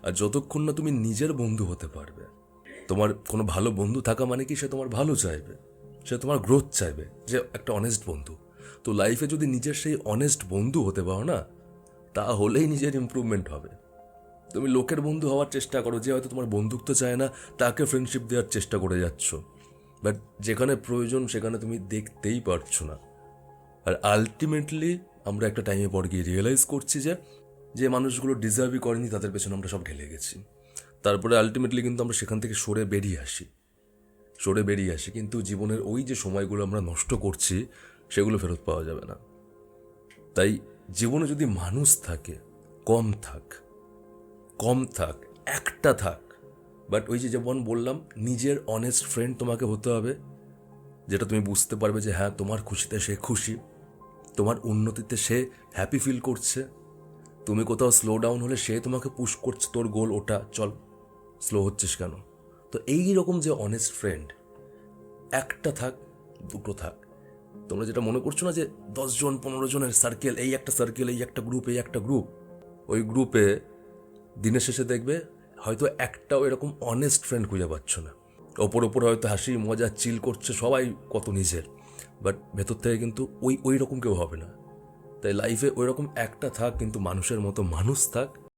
আর যতক্ষণ না তুমি নিজের বন্ধু হতে পারবে, তোমার কোনো ভালো বন্ধু থাকা মানে কি সে তোমার ভালো চাইবে, সে তোমার গ্রোথ চাইবে, যে একটা অনেস্ট বন্ধু। তো লাইফে যদি নিজের সেই অনেস্ট বন্ধু হতে পারো না, তাহলেই নিজের ইমপ্রুভমেন্ট হবে। তুমি লোকের বন্ধু হওয়ার চেষ্টা করো, যে হয়তো তোমার বন্ধুত্ব চায় না, তাকে ফ্রেন্ডশিপ দেওয়ার চেষ্টা করে যাচ্ছ, বাট যেখানে প্রয়োজন সেখানে তুমি দেখতেই পারছো না। আর আলটিমেটলি আমরা একটা টাইমে পর গিয়ে রিয়েলাইজ করছি যে যে মানুষগুলো ডিজার্ভই করেনি তাদের পেছনে আমরা সব ঢেলে গেছি। তারপরে আলটিমেটলি কিন্তু আমরা সেখান থেকে সরে বেরিয়ে আসি, কিন্তু জীবনের ওই যে সময়গুলো আমরা নষ্ট করছি সেগুলো ফেরত পাওয়া যাবে না। তাই জীবনে যদি মানুষ থাকে, কম থাক, একটা থাক, বাট ওই যে যেমন বললাম, নিজের অনেস্ট ফ্রেন্ড তোমাকে হতে হবে, যেটা তুমি বুঝতে পারবে যে হ্যাঁ তোমার খুশিতে সে খুশি, তোমার উন্নতিতে সে হ্যাপি ফিল করছে, তুমি কোথাও স্লো ডাউন হলে সে তোমাকে পুশ করছে, তোর গোল ওটা, চল স্লো হচ্ছিস কেন। তো এই রকম যে অনেস্ট ফ্রেন্ড একটা থাক, দুটো থাক, তোমরা যেটা মনে করছো না যে 10 জন 15 জনের সার্কেল, এই একটা সার্কেল, এই একটা গ্রুপ, ওই গ্রুপে দিনের শেষে দেখবে হয়তো একটাও এরকম অনেস্ট ফ্রেন্ড খুঁজে পাচ্ছ না। ওপর হয়তো হাসি মজা চিল করছে সবাই কত নিজের, বাট ভেতর থেকে কিন্তু ওই রকম কেউ হবে না। তাই লাইফে ওই রকম একটা থাক, কিন্তু মানুষের মতো মানুষ থাক,